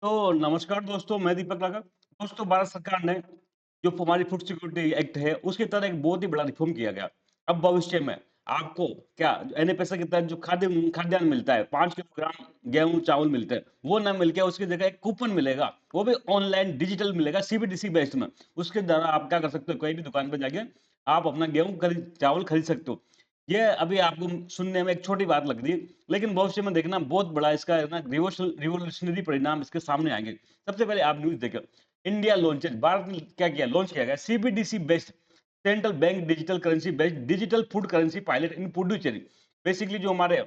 तो नमस्कार दोस्तों, मैं दीपक लागा। दोस्तों, भारत सरकार ने जो हमारी फूड सिक्योरिटी एक्ट है, उसके तहत एक बहुत ही बड़ा रिफ़ॉर्म किया गया। अब भविष्य में आपको क्या एनएफएसए के तहत जो खाद्यान्न मिलता है, 5 किलोग्राम गेहूँ, चावल मिलते हैं, वो ना मिल के उसकी जगह एक कूपन मिलेगा, वो भी ऑनलाइन डिजिटल मिलेगा सीबीडीसी बेस्ड में। उसके द्वारा आप क्या कर सकते हो, कोई भी दुकान पे जाके आप अपना गेहूँ चावल खरीद सकते हो। ये अभी आपको सुनने में एक छोटी बात लग रही है, लेकिन भविष्य में देखना बहुत बड़ा इसका है ना रिवॉल्यूशनरी परिणाम इसके सामने आएँगे। सबसे पहले आप न्यूज़ देखो, इंडिया लॉन्चेस भारत ने क्या किया लॉन्च किया गया CBDC based central bank digital currency based digital food currency pilot in Puducherry. Basically जो हमारे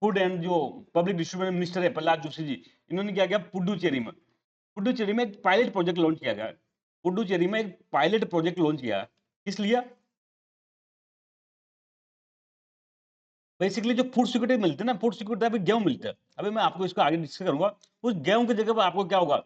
फूड एंड जो पब्लिक डिस्ट्रीब्यूशन मिनिस्टर है प्रहलाद जोशी जी, इन्होंने क्या किया पुडुचेरी में एक पायलट प्रोजेक्ट लॉन्च किया गया है। पुडुचेरी में एक पायलट प्रोजेक्ट लॉन्च किया है। किस लिए? बेसिकली जो फूड सिक्योरिटी मिलती है ना, फूड सिक्योरिटी अभी गेहूँ मिलता है। अभी मैं आपको इसको आगे डिस्कस करूँगा। उस गेहूँ की जगह पे आपको क्या होगा,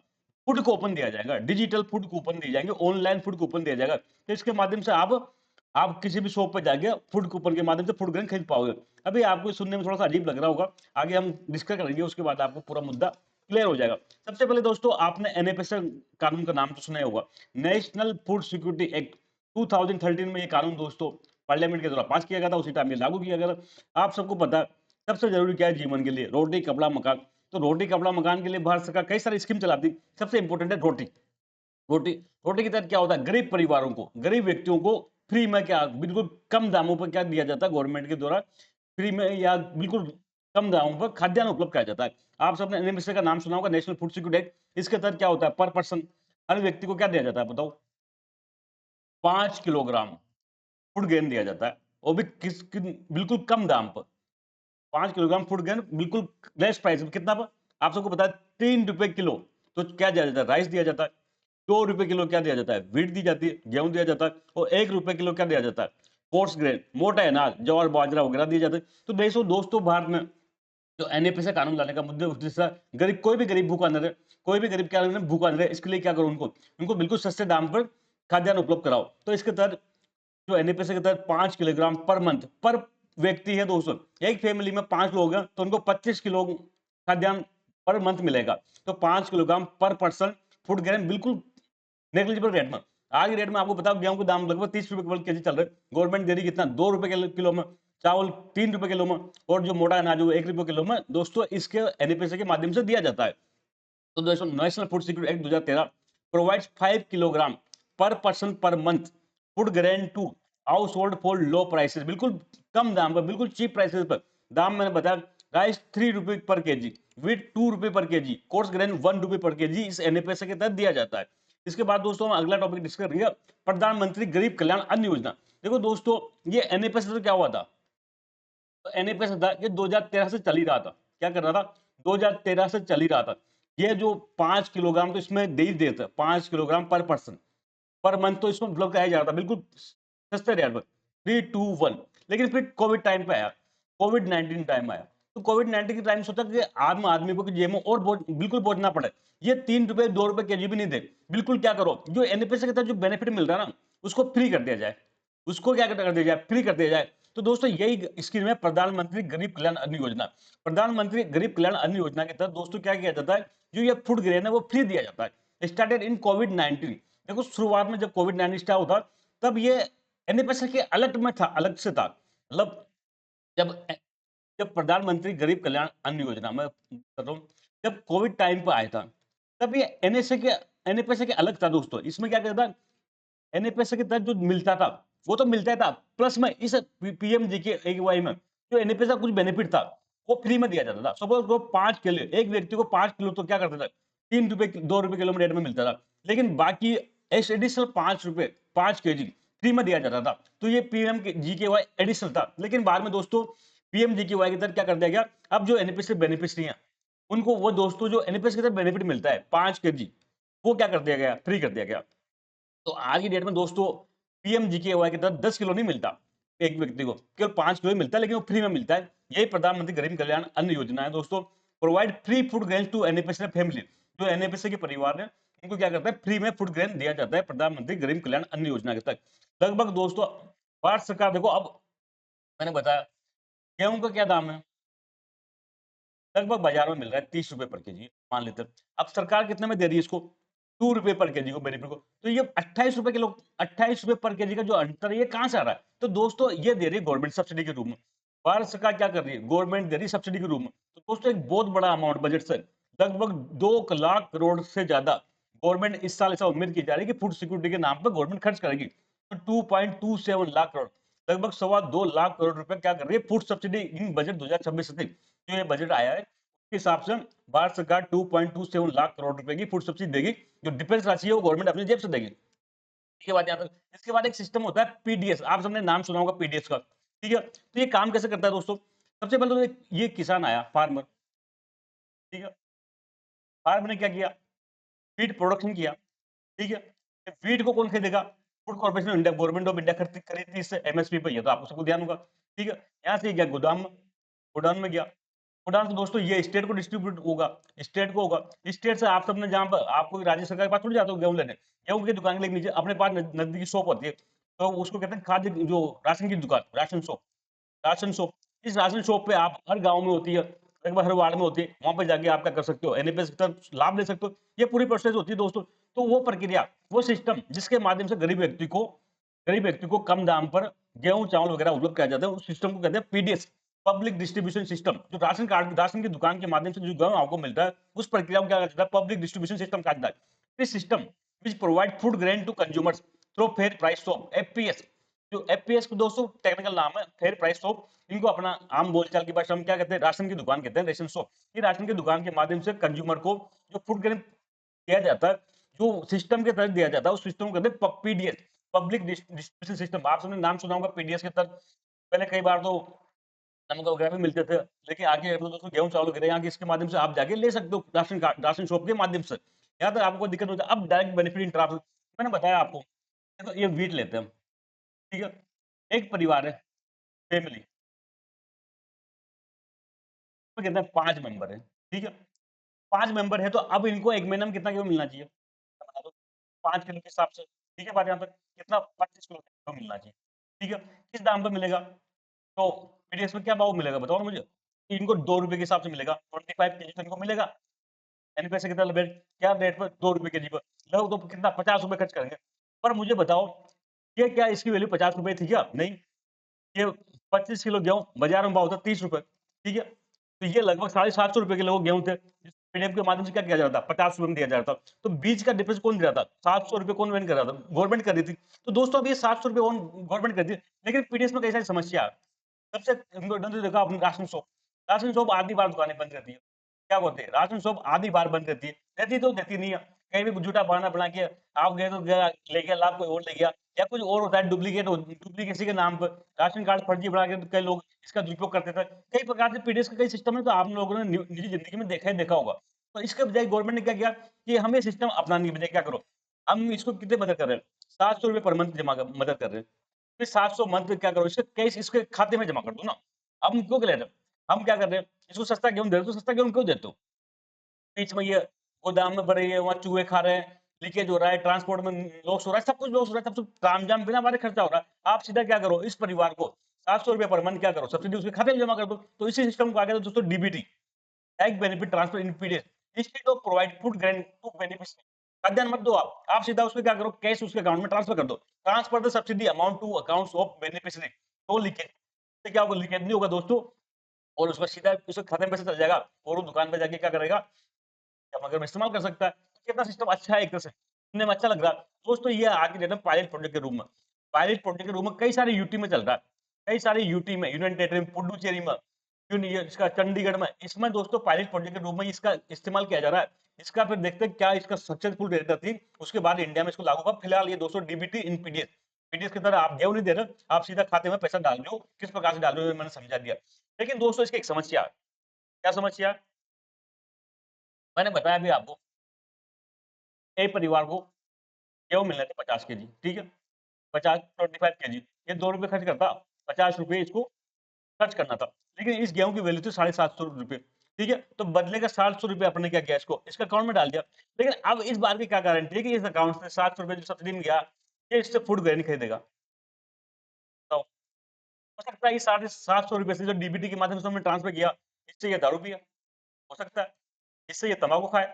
फूड कूपन दिया जाएगा, डिजिटल फूड कूपन दिए जाएँगे, ऑनलाइन फूड कूपन दिया जाएगा। तो इसके माध्यम से आप किसी भी शॉप पे जाके फूड कूपन के माध्यम से फूड ग्रेन खरीद पाओगे। अभी आपको सुनने में थोड़ा-सा अजीब लग रहा होगा, आगे हम डिस्कस करेंगे, उसके बाद आपको पूरा मुद्दा क्लियर हो जाएगा। सबसे पहले दोस्तों आपने एनएफएसए कानून का नाम तो सुना ही होगा, नेशनल फूड सिक्योरिटी एक्ट 2013 में ये कानून दोस्तों पार्लियामेंट के द्वारा पास किया गया था, उसी टाइम ये लागू किया गया था। आप सबको पता है, सबसे ज़रूरी क्या है जीवन के लिए? रोटी, कपड़ा, मकान। तो रोटी, कपड़ा, मकान के लिए भारत सरकार कई सारी स्कीम चलाती है। सबसे इम्पोर्टेंट है रोटी। रोटी रोटी के तहत क्या होता है? गरीब परिवारों को, गरीब व्यक्तियों को फ्री में क्या बिल्कुल कम दामों पर क्या दिया जाता है गवर्नमेंट के द्वारा फ्री में या बिल्कुल कम दामों पर खाद्यान्न उपलब्ध कराया जाता है। आप सबने एनएमएसए का नाम सुना होगा नेशनल फूड सिक्योरिटी एक्ट। इसके तहत क्या होता है? पर पर्सन हर व्यक्ति को क्या दिया जाता है बताओ? 5 किलोग्राम फूड ग्रेन दिया जाता है। वो भी बिल्कुल कम दाम पर। 5 किलोग्राम फूड ग्रेन बिल्कुल लेस प्राइस में कितना प आप सबको पता है ₹3 किलो। तो क्या दिया जाता है? राइस दिया जाता है। ₹2 किलो क्या दिया जाता है? व्हीट दी जाती है, गेहूँ दिया जाता है और ₹1 किलो क्या दिया जाता है? कोर्स ग्रेन, मोटा अनाज, ज्वार, बाजरा वगैरह दिए जाते हैं। तो देशों दोस्तों भारत में जो एनएपीएस कानून लाने का मुद्दे उद्देश्य था, गरीब कोई भी गरीब भूखा न रहे, कोई भी गरीब क्या रहे भूखा न रहे, इसके लिए क्या करो उनको बिल्कुल सस्ते दाम पर खाद्यान्न उपलब्ध कराओ। तो इसके तहत जो एनएपीएस के तहत 5 किलोग्राम पर मंथ पर व्यक्ति है दोस्तों। एक फैमिली में 5 लोग हैं तो उनको 25 किलो खाद्यान्न पर मंथ मिलेगा। तो 5 kilogram per person food grain बिल्कुल नेग्लिजिबल रेट में। आज की डेट में आपको पता है गेहूं के दाम लगभग ₹30 पर केजी चल रहे हैं। गवर्नमेंट दे रही कितना ₹2 किलो में, चावल ₹3 किलो में और जो मोटा अनाज है वो ₹1 किलो में दोस्तों इसके एनएपीएस के माध्यम से दिया जाता है। तो दोस्तों national food security act 2013 provides 5 kilogram per person per month food grain to household for low prices. बिल्कुल कम दाम पर, बिल्कुल चीप प्राइसेस पर। दाम मैंने बताया, राइस ₹3 पर केजी, व्हीट ₹2 पर केजी, कोर्स ग्रेन ₹1 पर केजी इस एनएफएस के तहत दिया जाता है। इसके बाद दोस्तों हम अगला टॉपिक डिस्कस करेंगे, प्रधानमंत्री गरीब कल्याण अन्न योजना। देखो दोस्तों, ये एनएफएस तो क्या हुआ था? तो एनएफएस था ये 2013 से चल ही रहा था। क्या कर रहा था? 2013 से चल ही रहा था। ये जो 5 किलोग्राम तो इसमें दे ही देते, 5 kilogram per person per month तो इसमें उपलब्ध कराया जा रहा था बिल्कुल सस्ते रेट पर 321। लेकिन फिर कोविड टाइम पे आया, कोविड 19 टाइम आया। तो कोविड 19 के टाइम सोचा कि आम आदमी को कि जेब में और बिल्कुल बोझ ना पड़े। ये ₹3 ₹2 केजी भी नहीं दे। बिल्कुल क्या करो, जो एनएफएस के तहत जो बेनिफिट मिल रहा है ना, उसको फ्री कर दिया जाए। उसको क्या कर दिया जाए? फ्री कर दिया जाए। तो दोस्तों यही स्कीम है प्रधानमंत्री गरीब कल्याण अन्न योजना। प्रधानमंत्री गरीब कल्याण अन्न योजना के तहत दोस्तों क्या किया जाता है, जो ये फूड ग्रेन है वो फ्री दिया जाता है। Started in Covid 19। देखो शुरुआत में जब कोविड 19 स्टार्ट होता तब ये एनएफएस के अलग में था, अलग से था। मतलब जब जब प्रधानमंत्री गरीब कल्याण अन्न योजना मैं कर रहा हूँ, जब कोविड टाइम पे आया था, तब ये एनएफएस के अलग था दोस्तों। इसमें क्या कहता है, एनएफएस के तहत जो मिलता था, वो तो मिलता ही था। प्लस में इस पीएमजीकेएवाई में जो एनएफएस का कुछ बेनिफिट था, वो फ्री में दिया जाता था। सपोज़ वो 5 किलो एक व्यक्ति को 5 किलो तो क्या करता था, ₹3 ₹2 किलो में रेट में मिलता था। लेकिन बाकी एडिशनल ₹5 5 केजी फ्री में दिया जाता था। तो ये पीएम के जीकेवाई एडिशनल था। लेकिन बाद में दोस्तों पीएमजीकेवाई के तहत क्या कर दिया गया, अब जो एनएफएस के बेनिफिशियरी हैं, उनको वो दोस्तों जो एनएफएस के तहत बेनिफिट मिलता है 5 केजी, वो क्या कर दिया गया, फ्री कर दिया गया। तो आज की डेट में दोस्तों पीएमजीकेवाई के तहत 10 किलो नहीं मिलता एक व्यक्ति को, केवल 5 किलो ही मिलता है, लेकिन वो फ्री में मिलता है। यही प्रधानमंत्री गरीब कल्याण अन्न योजना है दोस्तों। Provide free food grains to NFSA family. जो एनएफएसए के परिवार है उनको क्या करता है, फ्री में फूड ग्रेन दिया जाता है प्रधानमंत्री गरीब कल्याण अन्न योजना के तहत। लगभग दोस्तों भारत सरकार देखो, अब मैंने बताया गेहूं का क्या दाम है, लगभग बाजार में मिल रहा है ₹30 पर केजी। मान लेते हैं। अब सरकार कितने में दे रही है इसको? ₹2 पर केजी को बेनिफिट को। तो ये ₹28 किलो ₹28 पर केजी का जो अंतर है ये कहाँ से आ रहा है? तो दोस्तों ये दे रही है गवर्नमेंट सब्सिडी के रूप में। भारत सरकार क्या कर रही है? गवर्नमेंट दे रही है सब्सिडी के रूप में। तो दोस्तों एक बहुत बड़ा अमाउंट बजट से लगभग 2 लाख करोड़ से ज़्यादा गवर्नमेंट इस साल ऐसा उम्मीद की जा रही है कि फूड सिक्योरिटी के नाम पर गवर्नमेंट खर्च करेगी। तो 2.27 लाख करोड़ लगभग सवा 2 लाख करोड़ रुपए क्या कर रही है फूड सब्सिडी इन बजट 2026 से जो ये बजट आया है उसके हिसाब से भारत सरकार 2.27 लाख करोड़ रुपए की फूड सब्सिडी देगी जो डिफेंस राशि है वो गवर्नमेंट अपनी जेब से देगी। ठीक है बात यहाँ तक। इसके बाद एक सिस्टम होता है पीडीएस आप सबने नाम सुना होगा पीडीएस का। ठीक है तो ये काम कैसे करता है दोस्तों? सबसे पहले तो ये किसान आया फार्मर। ठीक है फार्मर ने क्या किया फीड प्रोडक्शन किया। ठीक है फीड को कौन खरीदेगा? Food corporation of India government of India खरीदती इससे एमएसपी पे ये तो आपको सबको ध्यान होगा। ठीक है यहाँ से गया गोदाम में गोडाउन में गया गोडाउन से दोस्तों ये स्टेट को डिस्ट्रीब्यूट होगा स्टेट को होगा स्टेट से आप सबने जहाँ पर आपको राज्य सरकार के पास थोड़ी जाते हो गेहूं लेने गेहूं की दुकान के लिए नीचे अपने पास नजदीकी शॉप होती है तो उसको कहते हैं खाद्य जो राशन की दुकान राशन शॉप इस राशन शॉप पे आप हर गांव में होती है लगभग हर वार्ड में होती है वहां पे जाके आप क्या कर सकते हो एनएपीएस का लाभ ले सकते हो ये पूरी प्रोसेस होती है दोस्तों। तो वो प्रक्रिया वो सिस्टम जिसके माध्यम से गरीब व्यक्ति को कम दाम पर गेहूं चावल वगैरह उपलब्ध कराया जाता है उस सिस्टम को कहते हैं पीडीएस पब्लिक डिस्ट्रीब्यूशन सिस्टम जो राशन की दुकान के माध्यम से जो गेहूं आपको मिलता है उस प्रक्रिया को क्या कहा जाता है पब्लिक डिस्ट्रीब्यूशन सिस्टम कहा जाता है। This system which provide food grain to consumers through fair price shop FPS जो एफपीएस को दोस्तों टेक्निकल नाम है फेयर प्राइस शॉप इनको अपना आम बोलचाल की भाषा में क्या कहते हैं राशन की दुकान कहते हैं रेशन शॉप। ये राशन की दुकान के माध्यम से कंज्यूमर को जो फूड ग्रेन दिया जाता है जो सिस्टम के तहत दिया जाता है उस सिस्टम को कहते हैं पीडीएस पब्लिक डिस्ट्रीब्यूशन सिस्टम आप सबने नाम सुना होगा पीडीएस के तहत। पहले कई बार तो नमक वगैरह भी मिलते थे लेकिन आगे अब तो दोस्तों गेहूं चावल वगैरह यहाँ के इसके माध्यम से आप जाके ले सकते हो राशन शॉप के माध्यम से यहाँ तक आपको दिक्कत होता है। अब डायरेक्ट बेनिफिट इंट्राफिक मैंने बताया आपको देखो ये वीट लेते हैं हम। ठीक है एक परिवार है फैमिली तो कहते हैं 5 मेंबर है। ठीक है 5 मेंबर है तो अब इनको 1 महीने में कितना गेहूं मिलना चाहिए बता दो 5 किलो के हिसाब से। ठीक है बात यहाँ तक कितना 25 किलो गेहूं मिलना चाहिए। ठीक है किस दाम पे मिलेगा? तो पीडीएस में क्या भाव मिलेगा बताओ ना मुझे? इनको ₹2 के हिसाब से मिलेगा 25 केजी तो इनको मिलेगा। यानी पैसे कितना रेट क्या रेट पर ₹2 केजी पर लोग तो कितना ₹50 खर्च करेंगे। पर मुझे बताओ ये क्या इसकी वैल्यू ₹50 थी क्या? नहीं ये 25 किलो गेहूँ बाजार में भाव था ₹30। ठीक है तो ये लगभग ₹750 किलो गेहूँ थे पीडीएफ के माध्यम से क्या किया जाता ₹50 में दिया जाता तो बीच का डिफरेंस कौन दे रहा था ₹700 कौन वेन कर रहा था गवर्नमेंट कर रही थी। तो दोस्तों अब ये ₹700 कौन गवर्नमेंट कर रही है लेकिन पीडीएस में कई सारी समस्या है। सबसे इम्पोर्टेंट देखा आपने राशन शॉप आधी बार दुकानें बंद रहती है। क्या बोलते हैं राशन शॉप आधी बार बंद रहती है रहती तो देती नहीं है कहीं भी झूठा बहाना बना के आप गए तो गया ले गया लाभ कोई और ले गया या कुछ और होता है डुप्लीकेसी के नाम पर राशन कार्ड फर्जी बना के कई लोग इसका दुरुपयोग करते थे कई प्रकार से पीडीएस का कई सिस्टम है तो आप लोगों ने निजी जिंदगी में देखा होगा। तो इसके बजाय गवर्नमेंट ने क्या किया कि हमें सिस्टम अपनाने की बजाय क्या करो हम इसको कितने मदद कर रहे हैं ₹700 पर मंथ मदद कर रहे हैं फिर 700 मंथ क्या करो इसके कैश इसके खाते में जमा कर दो ना। अब हम क्यों ले रहे हैं हम क्या कर रहे हैं इसको सस्ता गेहूं दे रहे हो तो सस्ता गेहूं क्यों देते हो? बीच में ये गोदाम में भरे है वहाँ चूहे खा रहे हैं लीकेज हो रहा है ट्रांसपोर्ट में लॉस हो रहा है सब कुछ लॉस हो रहा है सब कुछ तामझाम बिना हमारे खर्चा हो रहा है आप सीधा क्या करो इस परिवार को ₹700 पर मंथ क्या करो सब्सिडी उसके खाते में जमा कर दो तो इसी सिस्टम को आगे तो दोस्तों DBT direct benefit transfer in PDS instead of provide food grain to beneficiary खाद्यान्न मत दो आप सीधा उसमें क्या करो कैश उसके अकाउंट में ट्रांसफर कर दो transfer the subsidy amount to accounts of beneficiary तो लीकेज से क्या होगा लीकेज नहीं होगा दोस्तों और उसका सीधा उसके खाते में पैसा चल जाएगा और वो दुकान पे जाके क्या करेगा मगर में इस्तेमाल कर सकता है। तो कितना सिस्टम अच्छा है एक तरह से, सुनने में अच्छा लग रहा है। दोस्तों ये आगे डेट में पायलट प्रोजेक्ट के रूप में कई सारे यूटी में चल रहा है। कई सारे यूटी में यूनियन टेरिटरी में, पुडुचेरी में, ये इसका चंडीगढ़ में, इसमें दोस्तों पायलट प्रोजेक्ट के रूप में इसका इस्तेमाल किया जा रहा है। इसका फिर देखते हैं क्या इसका सक्सेसफुल रेट रहती है, उसके बाद इंडिया में इसको लागू होगा। फिलहाल ये दोस्तों डीबीटी इन पीडीएस पीडीएस की तरह आप गेहूं नहीं दे रहे, आप सीधा खाते में पैसा डाल रहे हो। किस प्रकार से डाल रहे हो ये मैंने समझा दिया। लेकिन दोस्तों इसकी एक समस्या है। क्या समस्या है? मैंने बताया भी आपको, एक परिवार को गेहूँ मिल रहे थे 50 केजी, ठीक है? 50 25 केजी, ये ₹2 खर्च करता, ₹50 इसको खर्च करना था। लेकिन इस गेहूँ की वैल्यू थी ₹750, ठीक है? तो बदले का ₹700 अपने क्या किया इसको, इसके अकाउंट में डाल दिया। लेकिन अब इस बार की क्या गारंटी है कि इस अकाउंट से ₹700 जो सब्सिडी में गया, ये इससे फूड ग्रेन खरीदेगा? बताओ। हो सकता है ये साढ़े ₹700 से जो डीबीटी के माध्यम से हमने ट्रांसफर किया, इससे ये दारू पिया, हो सकता है। इससे ये तम्बाकू खाए,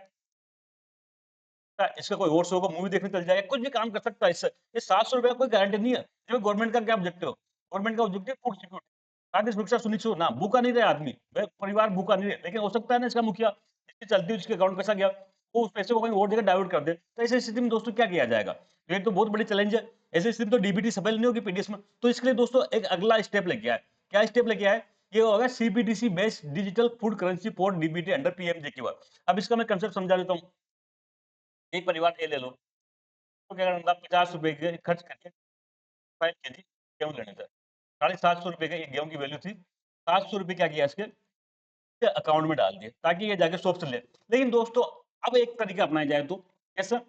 इसका कोई और शो होगा, मूवी देखने चल जाएगा, कुछ भी काम कर सकता है इससे। ये ₹700 का कोई गारंटी नहीं है। देखो गवर्नमेंट का क्या ऑब्जेक्टिव है? गवर्नमेंट का ऑब्जेक्टिव फूड सिक्योरिटी, खाद्य सुरक्षा सुनिश्चित हो ना, भूखा नहीं रहे आदमी, वह परिवार भूखा नहीं रहे। लेकिन हो सकता है ना इसका मुखिया, जिसके चलते उसके अकाउंट में पैसा गया, वो उस पैसे को कहीं और जगह डाइवर्ट कर दे। तो ऐसी स्थिति में दोस्तों क्या किया जाएगा? ये तो बहुत बड़ी चैलेंज है। ऐसी स्थिति में तो डीबीटी सफल नहीं होगी पीडीएस में। तो इसके लिए दोस्तों एक अगला स्टेप लेके आए। क्या स्टेप लेके आए? ये होगा CBDC based digital food currency for DBT under PMGKY. अब इसका मैं कंसेप्ट समझा देता हूँ। एक परिवार ए ले लो, तो क्या करना था, ₹50 के खर्च करके 5 केजी गेहूँ लेने थे। ₹750 का ये गेहूँ की वैल्यू थी। ₹700 क्या किया इसके अकाउंट में डाल दिए ताकि ये जाके शॉप से ले। लेकिन दोस्तों अब एक तरीका अपनाया जाए तो कैसा?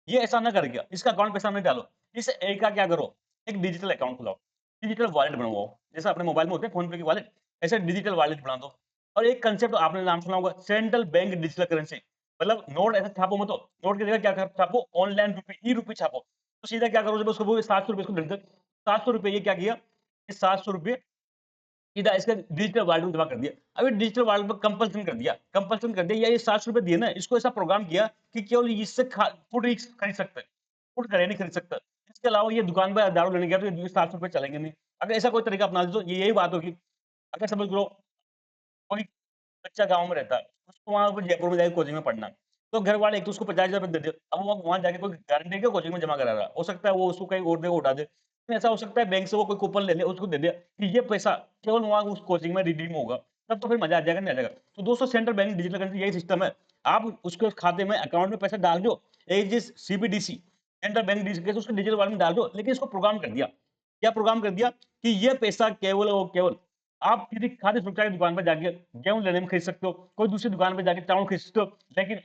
ये ऐसा ना कर गया, इसका अकाउंट पैसा नहीं डालो। इस ए का क्या करो, एक डिजिटल अकाउंट खुलाओ, डिजिटल वॉलेट बनवाओ। जैसे अपने मोबाइल में होते हैं फ़ोन पे की वॉलेट, ऐसे डिजिटल वॉलेट बना दो। और एक कांसेप्ट आपने नाम सुना होगा, सेंट्रल बैंक डिजिटल करेंसी। मतलब नोट ऐसे छापो मत, नोट की जगह क्या कर छापो, ऑनलाइन रुपए, ई-रुपए छापो। तो सीधा क्या करो, जब उसको वो ₹700 इसको दे दो। ₹700 ये क्या किया, ये ₹700 सीधा इसका डिजिटल वॉलेट में जमा कर दिया। अभी डिजिटल वॉलेट में कंपल्सन कर दिया, कंपल्सन कर दिया, या ये ₹700 दिए ना, इसको ऐसा प्रोग्राम किया कि केवल इससे फूड ही खरीद सकते हैं, फूड करें नहीं खरीद सकता। इसके अलावा ये दुकान पे दारू लेने गया तो ये ₹700 चलेंगे नहीं। अगर ऐसा कोई तरीका अपना दे तो ये यही बात होगी। अगर समझ लो कोई बच्चा गाँव में रहता है, उसको वहाँ पे जयपुर में जाके कोचिंग में पढ़ना है। तो घर वाले एक तो उसको ₹50,000 दे दिए। अब वो वहाँ जाके कोई गारंटी है कि कोचिंग में जमा करा रहा है। हो सकता है वो उसको कहीं और जगह उड़ा दे। फिर ऐसा हो सकता है बैंक से वो कोई कूपन ले ले, उसको दे दिया कि ये पैसा केवल वहाँ उस कोचिंग में रिडीम होगा। तब तो फिर मज़ा आ जाएगा, नहीं आ जाएगा। तो दोस्तों सेंट्रल बैंक डिजिटल करेंसी यही सिस्टम है। आप उसके खाते में अकाउंट में पैसा डाल दो, एजिस सीबीडीसी सेंट्रल बैंक डिजिटल उसको डिजिटल वॉलेट में डाल दो, लेकिन इसको प्रोग्राम कर दिया। क्या प्रोग्राम कर दिया कि ये पैसा केवल और केवल आप किसी खाद्य सुरक्षा की दुकान पे जाके गेहूँ लेने में खरीद सकते हो, कोई दूसरी दुकान पे जाके चावल खरीद सकते हो, लेकिन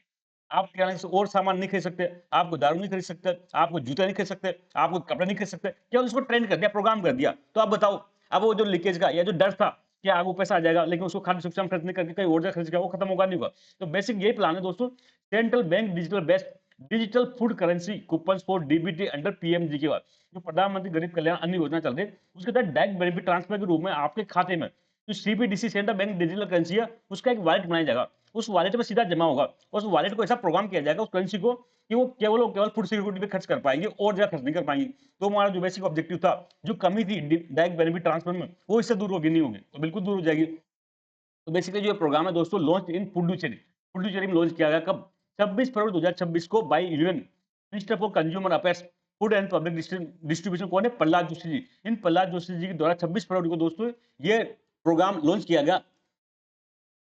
आप किराने से और सामान नहीं खरीद सकते, आपको दारू नहीं खरीद सकते, आपको जूते नहीं खरीद सकते, आपको कपड़े नहीं खरीद सकते, केवल इसको ट्रेंड कर दिया, प्रोग्राम कर दिया। तो आप बताओ, अब वो जो लीकेज का या जो डर था कि आगे वो पैसा आ जाएगा, लेकिन उसको खाद्य सुरक्षा में खर्च नहीं करके कहीं और जगह खर्च किया, वो खत्म होगा नहीं होगा। तो बेसिक यही प्लान है दोस्तों, central bank digital best digital food currency coupons for DBT under PMGKY, जो प्रधानमंत्री गरीब कल्याण अन्न योजना चल रही है, उसके तहत डायरेक्ट बेनिफिट ट्रांसफर के रूप में आपके खाते में जो CBDC central bank digital currency है, उसका एक वॉलेट बनाया जाएगा। उस वॉलेट में सीधा जमा होगा। उस वॉलेट को ऐसा प्रोग्राम किया जाएगा उस करेंसी को कि वो केवल और केवल फूड सिक्योरिटी पे खर्च कर पाएंगे और जगह खर्च नहीं कर पाएंगे। तो हमारा जो बेसिक ऑब्जेक्टिव था, जो कमी थी डायरेक्ट बेनिफिट ट्रांसफर में, वो इससे दूर होगी, नहीं होगी, तो बिल्कुल दूर हो जाएगी। तो बेसिकली जो प्रोग्राम है दोस्तों, लॉन्च इन पुडुचेरी, पुडुचेरी में लॉन्च किया गया कब, 26 फरवरी 2026 को by 11 minister for consumer affairs food and public distribution. कौन है? प्रहलाद जोशी जी। इन प्रहलाद जोशी जी के द्वारा 26 फरवरी को दोस्तों ये प्रोग्राम लॉन्च किया गया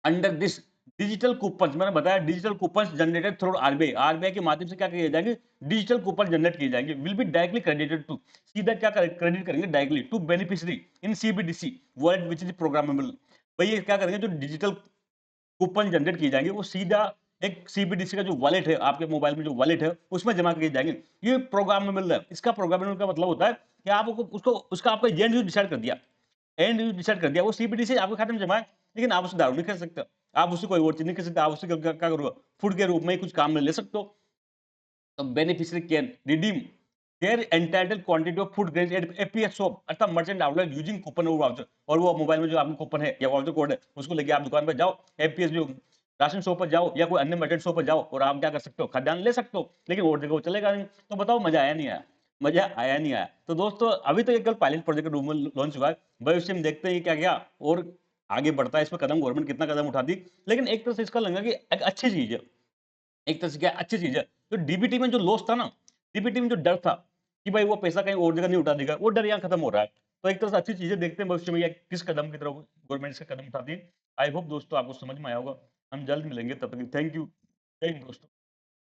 अंडर दिस डिजिटल कूपन्स। मैंने बताया digital coupons generated through RBI, RBI के माध्यम से क्या किए जाएंगे, डिजिटल कूपन जनरेट किए जाएंगे, will be directly credited to, सीधा क्या क्रेडिट करेंगे directly to beneficiary in CBDC wallet which is programmable. भाई ये क्या करेंगे, जो डिजिटल कूपन जनरेट किए जाएंगे वो सीधा एक सीबीडीसी का जो वॉलेट है, आपके मोबाइल में जो वॉलेट है उसमें जमा किए जाएंगे। ये प्रोग्रामेबल है। इसका प्रोग्रामेबल का मतलब होता है कि आप उसको उसका आपका एंड यूज डिसाइड कर दिया, एंड यूज डिसाइड कर दिया, वो सीबीडीसी आपके खाते में जमा है, लेकिन आप उससे दारू नहीं खरीद सकते, आप उससे कोई और चीज नहीं खरीद सकते, आप उससे क्या करोगे, फूड के रूप में ही कुछ काम में ले सकते हो। तो beneficiary can redeem their entitled quantity of food grains at APS shop अर्थात मर्चेंट आउटलेट यूजिंग कूपन और वाउचर। और वो मोबाइल में जो आपका कूपन है या वाउचर कोड है, उसको लेके आप दुकान पर जाओ, एपीएस जो राशन शॉप पर जाओ या कोई अन्य मर्चेंट शॉप पर जाओ और आप क्या कर सकते हो, खाद्यान्न ले सकते हो, लेकिन और जगह वो चलेगा नहीं। तो बताओ मजा आया नहीं आया? मजा आया नहीं आया? तो दोस्तों अभी तो एक पायलट प्रोजेक्ट के रूप में लॉन्च हुआ है, भविष्य में देखते हैं क्या क्या और आगे बढ़ता है, इस पर कदम गवर्नमेंट कितना कदम उठाती। लेकिन एक तरह से इसका लगा कि एक अच्छी चीज है, एक तरह से क्या अच्छी चीज़ है। तो डीबीटी में जो लॉस था ना, डीबीटी में जो डर था कि भाई वो पैसा कहीं और जगह नहीं उठा देगा, वो डर यहाँ खत्म हो रहा है। तो एक तरह से अच्छी चीज़ें देखते हैं भविष्य में, या किस कदम की तरफ गवर्नमेंट इसका कदम उठाती है। आई होप दोस्तों आपको समझ में आया होगा। हम जल्द मिलेंगे, तब तक थैंक यू। जय हिंद दोस्तों।